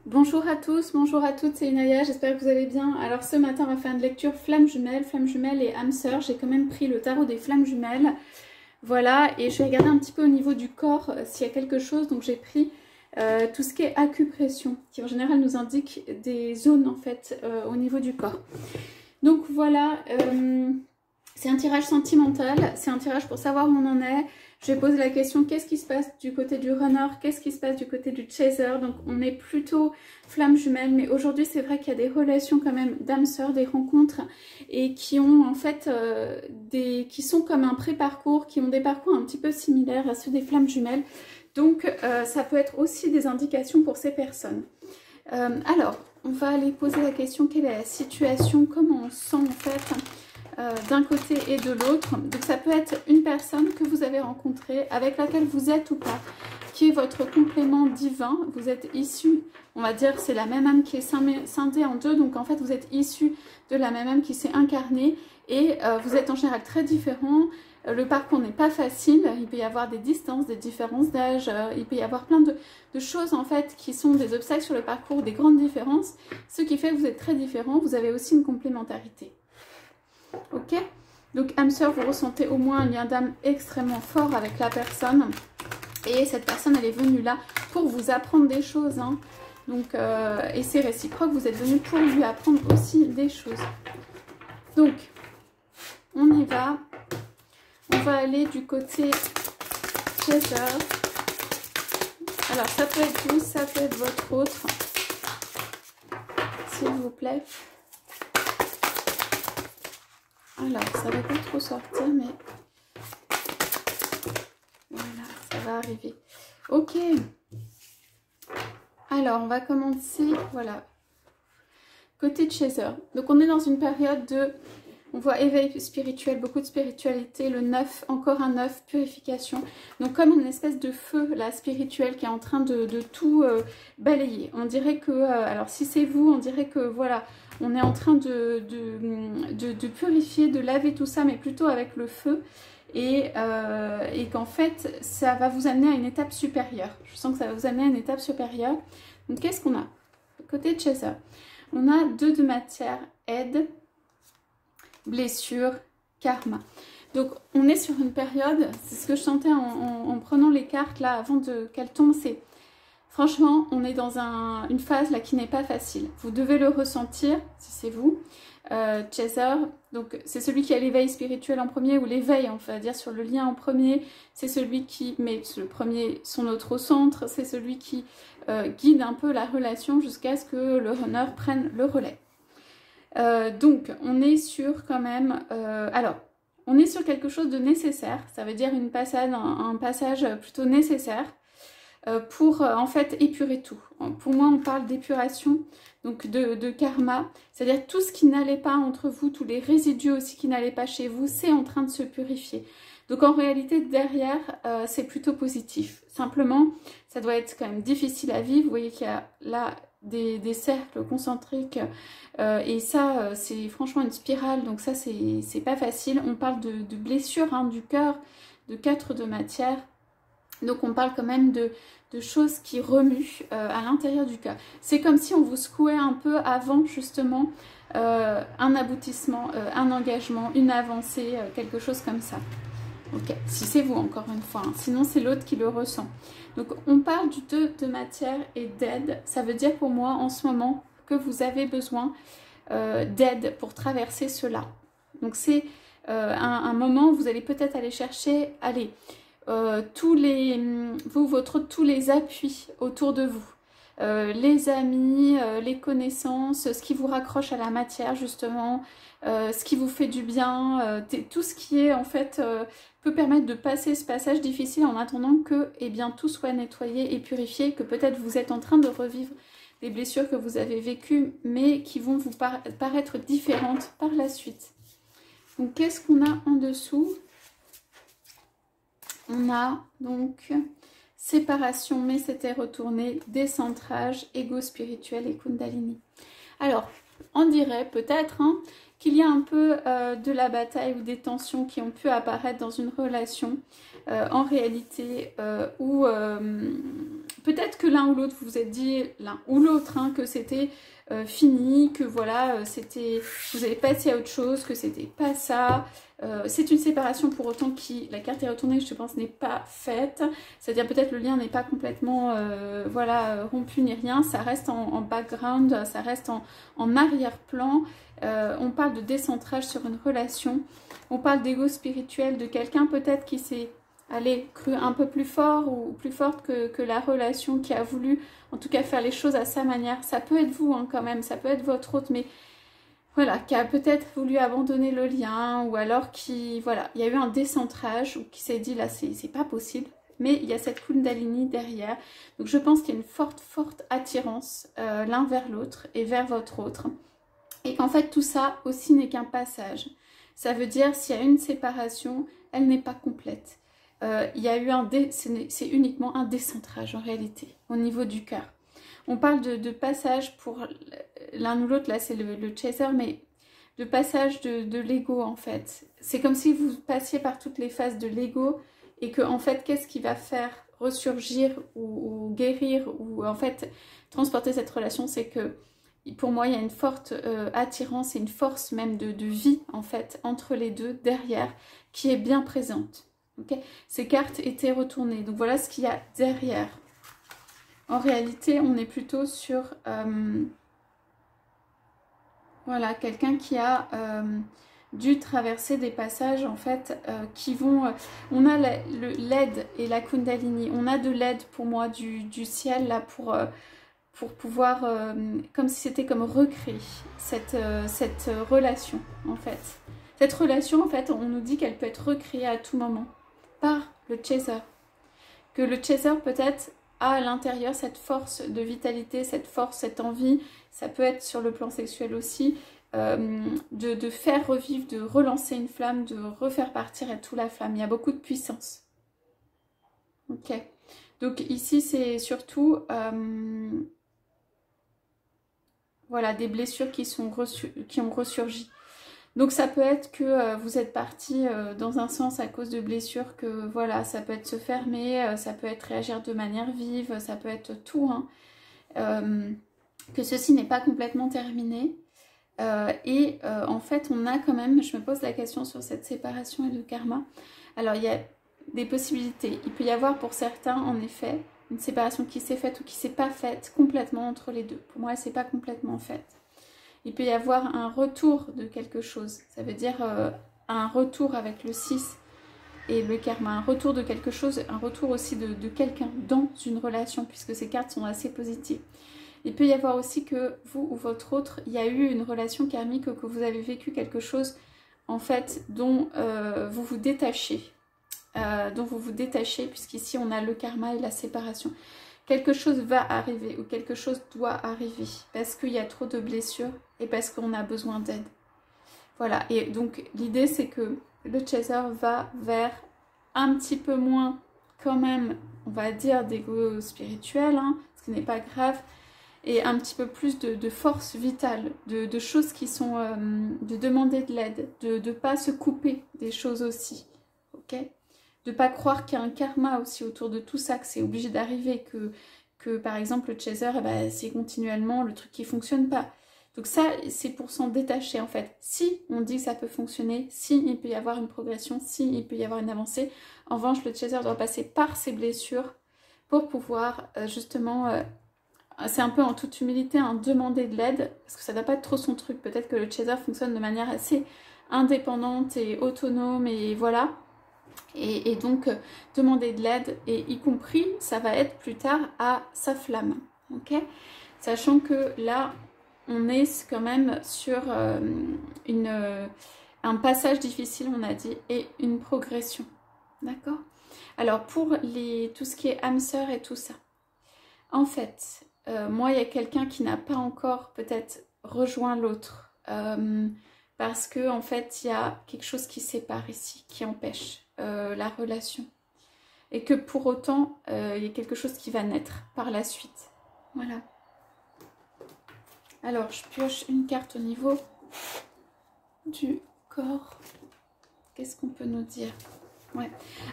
Bonjour à tous, bonjour à toutes, c'est Inaya, j'espère que vous allez bien. Alors ce matin on va faire une lecture flammes jumelles et âme sœur. J'ai quand même pris le tarot des flammes jumelles. Voilà, et je vais regarder un petit peu au niveau du corps s'il y a quelque chose. Donc j'ai pris tout ce qui est acupression, qui en général nous indique des zones en fait au niveau du corps. Donc voilà, c'est un tirage sentimental, c'est un tirage pour savoir où on en est. Je vais poser la question, qu'est-ce qui se passe du côté du runner, qu'est-ce qui se passe du côté du chaser. Donc on est plutôt flamme jumelle, mais aujourd'hui c'est vrai qu'il y a des relations quand même d'âme sœur, des rencontres, et qui ont en fait qui sont comme un pré-parcours, qui ont des parcours un petit peu similaires à ceux des flammes jumelles. Donc ça peut être aussi des indications pour ces personnes. Alors, on va aller poser la question, quelle est la situation, comment on sent en fait d'un côté et de l'autre. Donc ça peut être une personne que vous avez rencontrée, avec laquelle vous êtes ou pas, qui est votre complément divin. Vous êtes issu, on va dire, c'est la même âme qui est scindée en deux. Donc en fait, vous êtes issu de la même âme qui s'est incarnée et vous êtes en général très différents. Le parcours n'est pas facile, il peut y avoir des distances, des différences d'âge, il peut y avoir plein de choses en fait qui sont des obstacles sur le parcours, des grandes différences, ce qui fait que vous êtes très différents. Vous avez aussi une complémentarité. Ok, donc âme sœur, vous ressentez au moins un lien d'âme extrêmement fort avec la personne. Et cette personne, elle est venue là pour vous apprendre des choses. Hein. Donc, et c'est réciproque, vous êtes venu pour lui apprendre aussi des choses. Donc, on y va. On va aller du côté chaser. Alors, ça peut être vous, ça peut être votre autre. S'il vous plaît. Alors, ça va pas trop sortir, mais voilà, ça va arriver. Ok. Alors, on va commencer, voilà. Côté chaser. Donc, on est dans une période de, on voit éveil spirituel, beaucoup de spiritualité, le 9, encore un 9, purification. Donc, comme une espèce de feu, là, spirituel, qui est en train de tout balayer. On dirait que, alors si c'est vous, on dirait que, voilà, on est en train de purifier, de laver tout ça, mais plutôt avec le feu. Et qu'en fait, ça va vous amener à une étape supérieure. Je sens que ça va vous amener à une étape supérieure. Donc, qu'est-ce qu'on a? Côté chaser, on a 2 de matière, aide, blessure, karma. Donc, on est sur une période, c'est ce que je sentais en prenant les cartes là avant qu'elles tombent, c'est franchement, on est dans une phase là qui n'est pas facile. Vous devez le ressentir, si c'est vous. Chaser, donc c'est celui qui a l'éveil spirituel en premier, ou l'éveil, on va dire, sur le lien en premier. C'est celui qui met le premier, son autre au centre. C'est celui qui guide un peu la relation jusqu'à ce que le runner prenne le relais. Donc, on est sur quand même... alors, on est sur quelque chose de nécessaire. Ça veut dire un passage plutôt nécessaire. Pour en fait épurer tout. Pour moi, on parle d'épuration, donc de karma, c'est-à-dire tout ce qui n'allait pas entre vous, tous les résidus aussi qui n'allaient pas chez vous, c'est en train de se purifier. Donc en réalité, derrière, c'est plutôt positif. Simplement, ça doit être quand même difficile à vivre. Vous voyez qu'il y a là des cercles concentriques et ça, c'est franchement une spirale, donc ça, c'est pas facile. On parle de blessures hein, du cœur, de 4 de matière. Donc on parle quand même de choses qui remuent à l'intérieur du cœur. C'est comme si on vous secouait un peu avant justement un aboutissement, un engagement, une avancée, quelque chose comme ça. Ok, si c'est vous encore une fois, hein. Sinon c'est l'autre qui le ressent. Donc on parle du 2 de matière et d'aide. Ça veut dire pour moi en ce moment que vous avez besoin d'aide pour traverser cela. Donc c'est un moment où vous allez peut-être aller chercher, tous les appuis autour de vous, les amis, les connaissances, ce qui vous raccroche à la matière justement, ce qui vous fait du bien, tout ce qui est en fait peut permettre de passer ce passage difficile en attendant que tout soit nettoyé et purifié, que peut-être vous êtes en train de revivre des blessures que vous avez vécues mais qui vont vous paraître différentes par la suite. Donc qu'est-ce qu'on a en dessous? On a donc séparation, mais c'était retourné, décentrage, ego spirituel et kundalini. Alors, on dirait peut-être hein, qu'il y a un peu de la bataille ou des tensions qui ont pu apparaître dans une relation. en réalité, ou peut-être que l'un ou l'autre vous vous êtes dit, l'un ou l'autre, hein, que c'était fini, que voilà, c'était, vous avez passé à autre chose, que c'était pas ça. C'est une séparation pour autant qui, la carte est retournée, je pense, n'est pas faite. C'est-à-dire peut-être le lien n'est pas complètement voilà, rompu ni rien, ça reste en background, ça reste en arrière-plan. On parle de décentrage sur une relation, on parle d'ego spirituel, de quelqu'un peut-être qui s'est cru un peu plus fort ou plus forte que la relation, qui a voulu en tout cas faire les choses à sa manière. Ça peut être vous hein, quand même, ça peut être votre autre, mais voilà, qui a peut-être voulu abandonner le lien, ou alors qui, voilà, il y a eu un décentrage, ou qui s'est dit là c'est pas possible. Mais il y a cette Kundalini derrière. Donc je pense qu'il y a une forte attirance l'un vers l'autre et vers votre autre. Et qu'en fait tout ça aussi n'est qu'un passage. Ça veut dire s'il y a une séparation, elle n'est pas complète. Il y a eu c'est uniquement un décentrage en réalité, au niveau du cœur. On parle de passage pour l'un ou l'autre, là c'est le chaser, mais de passage de l'ego en fait. C'est comme si vous passiez par toutes les phases de l'ego et que en fait qu'est-ce qui va faire ressurgir ou guérir ou en fait transporter cette relation, c'est que pour moi il y a une forte attirance et une force même de vie en fait entre les deux derrière qui est bien présente. Okay, ces cartes étaient retournées, donc voilà ce qu'il y a derrière. En réalité, on est plutôt sur voilà, quelqu'un qui a dû traverser des passages en fait qui vont... on a l'aide et la Kundalini, on a de l'aide pour moi du ciel là pour pouvoir, comme si c'était comme recréer cette relation en fait. Cette relation en fait, on nous dit qu'elle peut être recréée à tout moment par le chaser. Que le chaser peut-être a à l'intérieur cette force de vitalité, cette force, cette envie, ça peut être sur le plan sexuel aussi, de faire revivre, de relancer une flamme, de refaire partir et tout la flamme. Il y a beaucoup de puissance. Ok. Donc ici c'est surtout voilà, des blessures qui ont ressurgi. Donc ça peut être que vous êtes parti dans un sens à cause de blessures, que voilà, ça peut être se fermer, ça peut être réagir de manière vive, ça peut être tout, hein. Que ceci n'est pas complètement terminé. En fait, on a quand même, je me pose la question sur cette séparation et le karma. Alors il y a des possibilités. Il peut y avoir pour certains, en effet, une séparation qui s'est faite ou qui ne s'est pas faite complètement entre les deux. Pour moi, elle ne s'est pas complètement faite. Il peut y avoir un retour de quelque chose. Ça veut dire un retour avec le 6 et le karma. Un retour de quelque chose, un retour aussi de quelqu'un dans une relation, puisque ces cartes sont assez positives. Il peut y avoir aussi que vous ou votre autre, il y a eu une relation karmique, que vous avez vécu quelque chose en fait dont vous vous détachez. Puisqu'ici on a le karma et la séparation. Quelque chose va arriver ou quelque chose doit arriver parce qu'il y a trop de blessures et parce qu'on a besoin d'aide. Voilà, et donc l'idée c'est que le chaser va vers un petit peu moins quand même, on va dire, d'ego spirituel, hein, ce qui n'est pas grave, et un petit peu plus de force vitale, de choses qui sont, de demander de l'aide, de ne pas se couper des choses aussi, ok ? De ne pas croire qu'il y a un karma aussi autour de tout ça, que c'est obligé d'arriver, que par exemple le chaser, eh ben, c'est continuellement le truc qui ne fonctionne pas. Donc ça, c'est pour s'en détacher en fait. Si on dit que ça peut fonctionner, si il peut y avoir une progression, si il peut y avoir une avancée, en revanche le chaser doit passer par ses blessures pour pouvoir justement, c'est un peu en toute humilité, hein, demander de l'aide, parce que ça ne doit pas être trop son truc. Peut-être que le chaser fonctionne de manière assez indépendante et autonome et voilà. Et donc demander de l'aide, et y compris ça va être plus tard à sa flamme, ok, sachant que là on est quand même sur un passage difficile, on a dit, et une progression, d'accord. Alors pour tout ce qui est âme sœur et tout ça, en fait moi il y a quelqu'un qui n'a pas encore peut-être rejoint l'autre, parce que en fait il y a quelque chose qui sépare ici, qui empêche la relation, et que pour autant il y a quelque chose qui va naître par la suite. Voilà. Alors je pioche une carte au niveau du corps. Qu'est-ce qu'on peut nous dire? Ouais.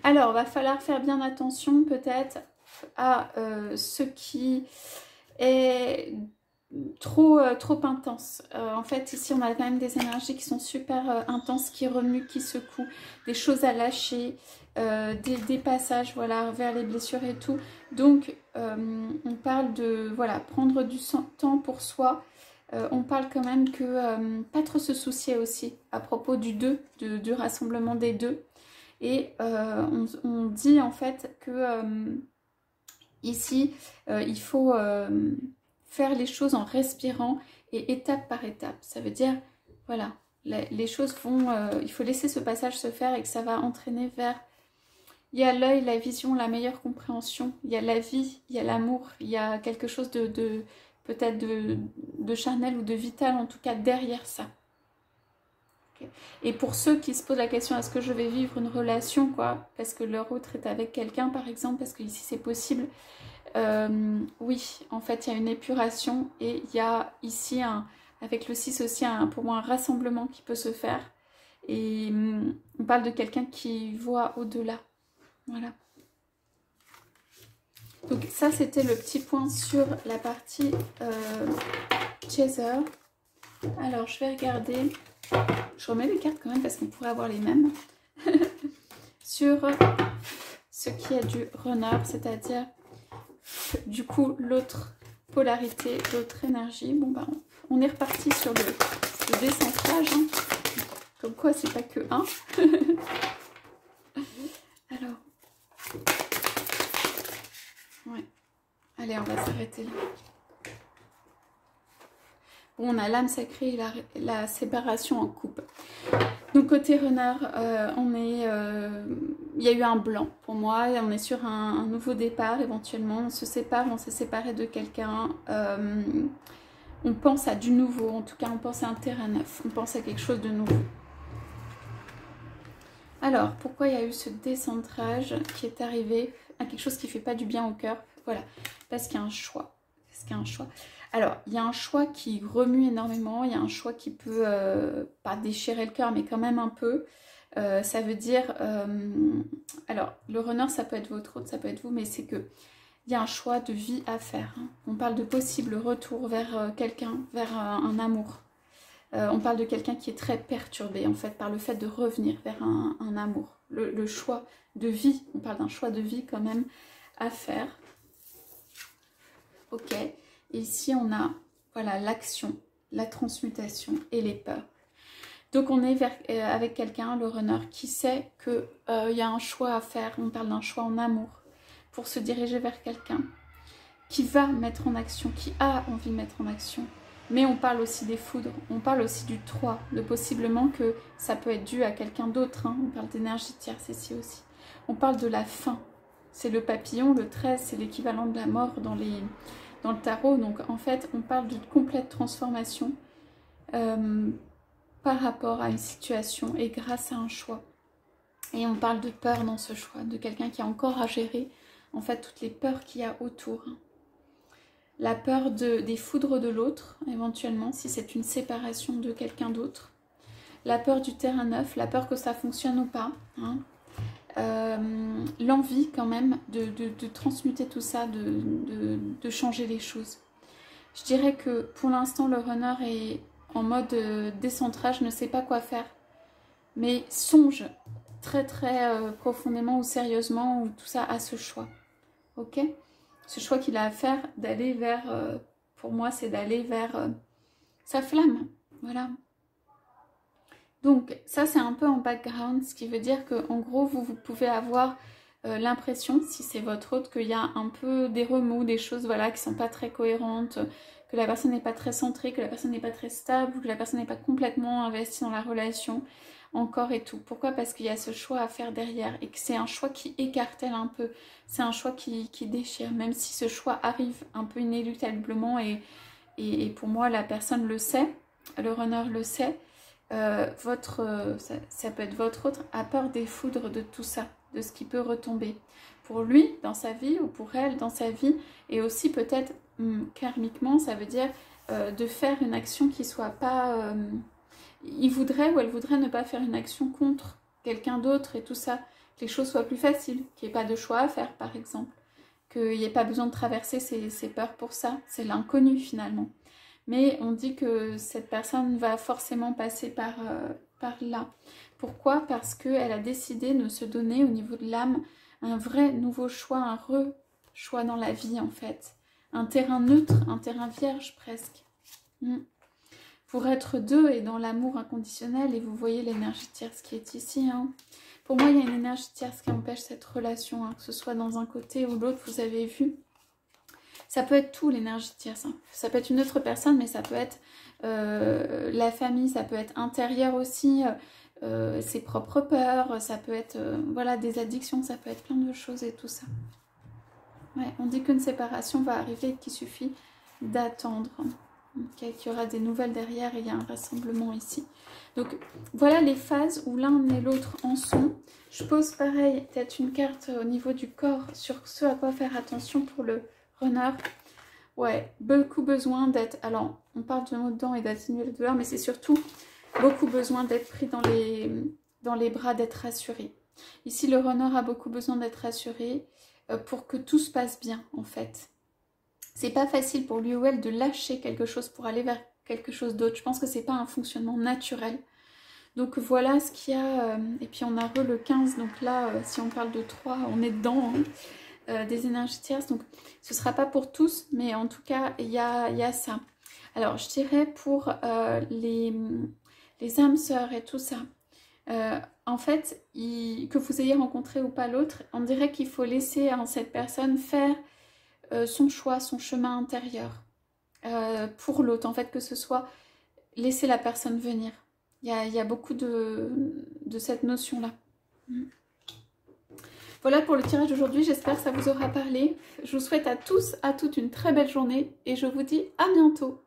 Alors, va falloir faire bien attention peut-être à ce qui est trop intense. En fait, ici, on a quand même des énergies qui sont super intenses, qui remuent, qui secouent, des choses à lâcher, des passages, voilà, vers les blessures et tout. Donc, on parle de, voilà, prendre du temps pour soi. On parle quand même que pas trop se soucier aussi à propos du du rassemblement des deux. Et on dit en fait que ici, il faut faire les choses en respirant et étape par étape. Ça veut dire, voilà, les choses vont... il faut laisser ce passage se faire et que ça va entraîner vers... Il y a l'œil, la vision, la meilleure compréhension. Il y a la vie, il y a l'amour, il y a quelque chose de peut-être de charnel ou de vital, en tout cas derrière ça. Et pour ceux qui se posent la question, est-ce que je vais vivre une relation, quoi, parce que leur autre est avec quelqu'un, par exemple, parce que ici c'est possible, oui, en fait, il y a une épuration et il y a ici, avec le 6 aussi, pour moi, un rassemblement qui peut se faire. Et on parle de quelqu'un qui voit au-delà. Voilà. Donc ça, c'était le petit point sur la partie chaser. Alors, je vais regarder... Je remets les cartes quand même parce qu'on pourrait avoir les mêmes. Sur ce qui est du runner, c'est-à-dire du coup l'autre polarité, l'autre énergie. Bon bah on est reparti sur le décentrage. Hein. Comme quoi c'est pas que un. Alors. Ouais. Allez, on va s'arrêter là. Bon, on a l'âme sacrée et la séparation en couple. Donc côté runner, il y a eu un blanc pour moi. On est sur un nouveau départ éventuellement. On se sépare, on s'est séparé de quelqu'un. On pense à du nouveau. En tout cas, on pense à un terrain neuf. On pense à quelque chose de nouveau. Alors, pourquoi il y a eu ce décentrage qui est arrivé à quelque chose qui ne fait pas du bien au cœur? Voilà, parce qu'il y a un choix. Parce qu'il y a un choix. Alors, il y a un choix qui remue énormément, il y a un choix qui peut, pas déchirer le cœur, mais quand même un peu. Ça veut dire, alors, le runner, ça peut être votre autre, ça peut être vous, mais c'est que il y a un choix de vie à faire. Hein. On parle de possible retour vers quelqu'un, vers un amour. On parle de quelqu'un qui est très perturbé, en fait, par le fait de revenir vers un amour. Le choix de vie, on parle d'un choix de vie quand même à faire. Ok. Et ici, on a voilà, l'action, la transmutation et les peurs. Donc, on est avec quelqu'un, le runner, qui sait qu'il y a un choix à faire. On parle d'un choix en amour pour se diriger vers quelqu'un qui va mettre en action, qui a envie de mettre en action. Mais on parle aussi des foudres, on parle aussi du 3, de possiblement que ça peut être dû à quelqu'un d'autre. Hein. On parle d'énergie tierce ici aussi. On parle de la fin. C'est le papillon, le 13, c'est l'équivalent de la mort dans le tarot. Donc en fait, on parle d'une complète transformation par rapport à une situation et grâce à un choix. Et on parle de peur dans ce choix, de quelqu'un qui a encore à gérer en fait toutes les peurs qu'il y a autour. La peur des foudres de l'autre, éventuellement, si c'est une séparation de quelqu'un d'autre. La peur du terrain neuf, la peur que ça fonctionne ou pas. Hein. L'envie quand même de transmuter tout ça, de changer les choses. Je dirais que pour l'instant le runner est en mode décentrage, ne sait pas quoi faire, mais songe très profondément ou sérieusement ou tout ça à ce choix. Ok, ce choix qu'il a à faire d'aller vers, pour moi c'est d'aller vers sa flamme, voilà. Donc ça c'est un peu en background, ce qui veut dire que en gros vous pouvez avoir l'impression, si c'est votre autre, qu'il y a un peu des remous, des choses voilà qui sont pas très cohérentes, que la personne n'est pas très centrée, que la personne n'est pas très stable, ou que la personne n'est pas complètement investie dans la relation encore et tout. Pourquoi? Parce qu'il y a ce choix à faire derrière et que c'est un choix qui écartèle un peu, c'est un choix qui déchire, même si ce choix arrive un peu inéluctablement et pour moi la personne le sait, le runner le sait. Ça peut être votre autre, a peur des foudres de tout ça, de ce qui peut retomber pour lui dans sa vie ou pour elle dans sa vie, et aussi peut-être karmiquement, ça veut dire de faire une action qui soit pas il voudrait ou elle voudrait ne pas faire une action contre quelqu'un d'autre et tout ça, que les choses soient plus faciles, qu'il n'y ait pas de choix à faire par exemple, qu'il n'y ait pas besoin de traverser ses peurs pour ça, c'est l'inconnu finalement. Mais on dit que cette personne va forcément passer par là. Pourquoi? Parce qu'elle a décidé de se donner au niveau de l'âme un vrai nouveau choix, un re-choix dans la vie en fait. Un terrain neutre, un terrain vierge presque. Pour être deux et dans l'amour inconditionnel, et vous voyez l'énergie tierce qui est ici. Hein. Pour moi, il y a une énergie tierce qui empêche cette relation, hein, que ce soit dans un côté ou l'autre, vous avez vu. Ça peut être tout l'énergie tierce. Hein. Ça peut être une autre personne, mais ça peut être la famille, ça peut être intérieur aussi, ses propres peurs, ça peut être voilà, des addictions, ça peut être plein de choses et tout ça. Ouais, on dit qu'une séparation va arriver et qu'il suffit d'attendre. Qu'il y aura des nouvelles derrière et il y a un rassemblement ici. Donc voilà les phases où l'un et l'autre en sont. Je pose pareil, peut-être une carte au niveau du corps sur ce à quoi faire attention pour le runner. Ouais, beaucoup besoin d'être... Alors, on parle de maux de dents et d'atténuer la douleur, mais c'est surtout beaucoup besoin d'être pris dans les bras, d'être rassuré. Ici, le runner a beaucoup besoin d'être rassuré pour que tout se passe bien, en fait. C'est pas facile pour lui ou elle de lâcher quelque chose pour aller vers quelque chose d'autre. Je pense que c'est pas un fonctionnement naturel. Donc voilà ce qu'il y a. Et puis on a le 15. Donc là, si on parle de 3, on est dedans. Hein, des énergies tierces. Donc ce sera pas pour tous. Mais en tout cas, il y a ça. Alors je dirais pour les âmes sœurs et tout ça. En fait, que vous ayez rencontré ou pas l'autre, on dirait qu'il faut laisser cette personne faire son choix, son chemin intérieur pour l'autre, en fait, que ce soit laisser la personne venir. Il y a beaucoup de cette notion-là. Voilà pour le tirage d'aujourd'hui, j'espère que ça vous aura parlé. Je vous souhaite à tous, à toutes une très belle journée et je vous dis à bientôt.